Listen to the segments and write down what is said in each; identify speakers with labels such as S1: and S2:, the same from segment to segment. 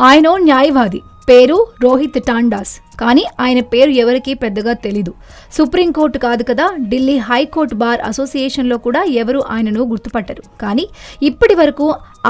S1: ఆయన న్యాయవాది, పేరు రోహిత్ టాండాస్. కానీ ఆయన పేరు ఎవరికీ పెద్దగా తెలీదు. సుప్రీంకోర్టు కాదు కదా, ఢిల్లీ హైకోర్టు బార్ అసోసియేషన్లో కూడా ఎవరు ఆయనను గుర్తుపట్టరు. కానీ ఇప్పటి వరకు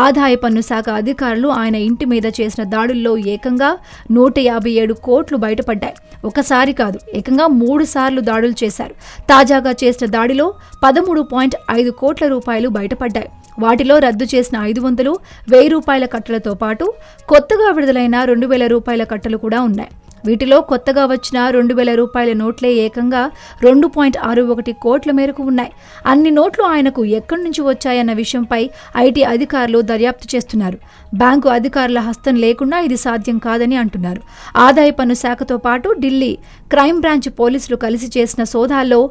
S1: ఆదాయ పన్ను శాఖ అధికారులు ఆయన ఇంటి మీద చేసిన దాడుల్లో ఏకంగా 157 కోట్లు బయటపడ్డాయి. ఒకసారి కాదు, ఏకంగా 3 సార్లు దాడులు చేశారు. తాజాగా చేసిన దాడిలో 13.5 కోట్ల రూపాయలు బయటపడ్డాయి. వాటిలో రద్దు చేసిన 500, 1000 రూపాయల కట్టలతో పాటు కొత్తగా విడుదలైన 2000 రూపాయల కట్టలు కూడా ఉన్నాయి. వీటిలో కొత్తగా వచ్చిన 2000 రూపాయల నోట్లే ఏకంగా 2.61 కోట్ల మేరకు ఉన్నాయి. అన్ని నోట్లు ఆయనకు ఎక్కడి నుంచి వచ్చాయన్న విషయంపై ఐటీ అధికారులు దర్యాప్తు చేస్తున్నారు. బ్యాంకు అధికారుల హస్తం లేకుండా ఇది సాధ్యం కాదని అంటున్నారు. ఆదాయ పన్ను శాఖతో పాటు ఢిల్లీ క్రైమ్ బ్రాంచ్ పోలీసులు కలిసి చేసిన సోదాల్లో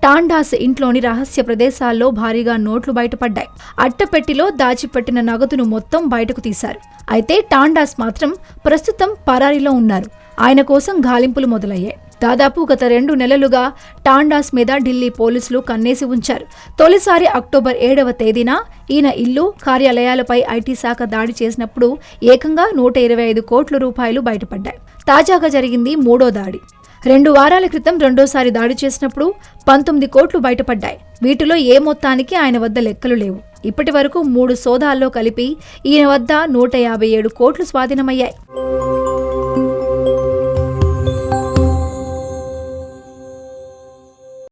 S1: టాండాస్ ఇంట్లోని రహస్య ప్రదేశాల్లో భారీగా నోట్లు బయటపడ్డాయి. అట్టపెట్టిలో దాచిపెట్టిన నగదును మొత్తం బయటకు తీశారు. అయితే టాండాస్ మాత్రం ప్రస్తుతం పరారీలో ఉన్నారు. ఆయన కోసం గాలింపులు మొదలయ్యాయి. దాదాపు గత 2 నెలలుగా టాండాస్ మీద ఢిల్లీ పోలీసులు కన్నేసి ఉంచారు. తొలిసారి అక్టోబర్ 7వ తేదీన ఈయన ఇల్లు, కార్యాలయాలపై ఐటీ శాఖ దాడి చేసినప్పుడు ఏకంగా 125 కోట్ల రూపాయలు బయటపడ్డాయి. తాజాగా జరిగింది 3వ దాడి. 2 వారాల క్రితం రెండోసారి దాడి చేసినప్పుడు 19 కోట్లు బయటపడ్డాయి. వీటిలో ఏ మొత్తానికి ఆయన వద్ద లెక్కలు లేవు. ఇప్పటి వరకు 3 సోదాల్లో కలిపి ఈయన వద్ద 157 కోట్లు స్వాధీనమయ్యాయి.